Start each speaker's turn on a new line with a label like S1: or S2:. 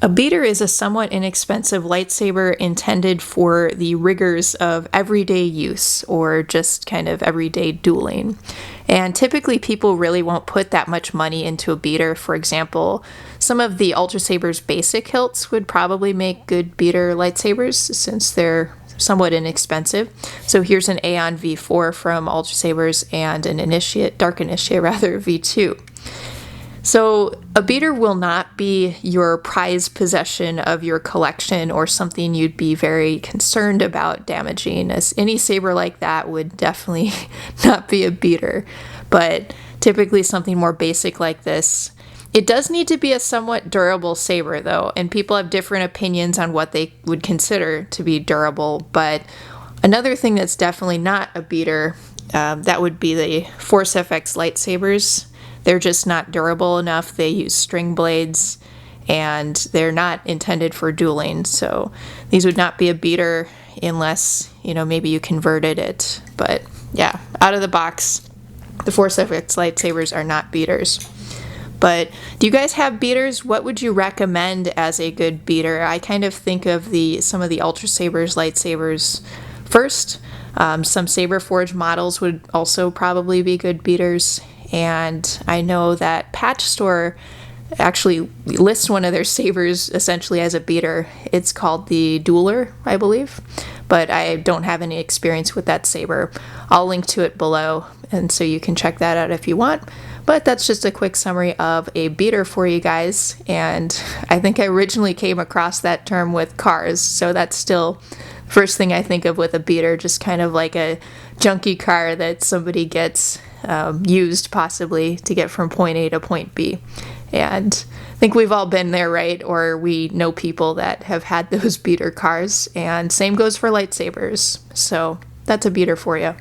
S1: A beater is a somewhat inexpensive lightsaber intended for the rigors of everyday use or just kind of everyday dueling. And typically people really won't put that much money into a beater. For example, some of the Ultra Saber's basic hilts would probably make good beater lightsabers since they're somewhat inexpensive. So here's an Aeon V4 from Ultra Sabers and an Dark Initiate V2. So a beater will not be your prized possession of your collection or something you'd be very concerned about damaging, as any saber like that would definitely not be a beater. But typically something more basic like this. It does need to be a somewhat durable saber though, and people have different opinions on what they would consider to be durable. But another thing that's definitely not a beater, that would be the Force FX lightsabers. They're just not durable enough. They use string blades and they're not intended for dueling. So these would not be a beater unless, maybe you converted it. But yeah, out of the box, the Force FX lightsabers are not beaters. But do you guys have beaters? What would you recommend as a good beater? I kind of think of some of the Ultra Sabers lightsabers first. Some Saber Forge models would also probably be good beaters. And I know that Patch Store actually lists one of their sabers essentially as a beater. It's called the Dueler, I believe, but I don't have any experience with that saber. I'll link to it below, and so you can check that out if you want. But that's just a quick summary of a beater for you guys, and I think I originally came across that term with cars, so that's still the first thing I think of with a beater, just kind of like a junky car that somebody gets used possibly to get from point A to point B. And I think we've all been there, right? Or we know people that have had those beater cars, and same goes for lightsabers. So that's a beater for you.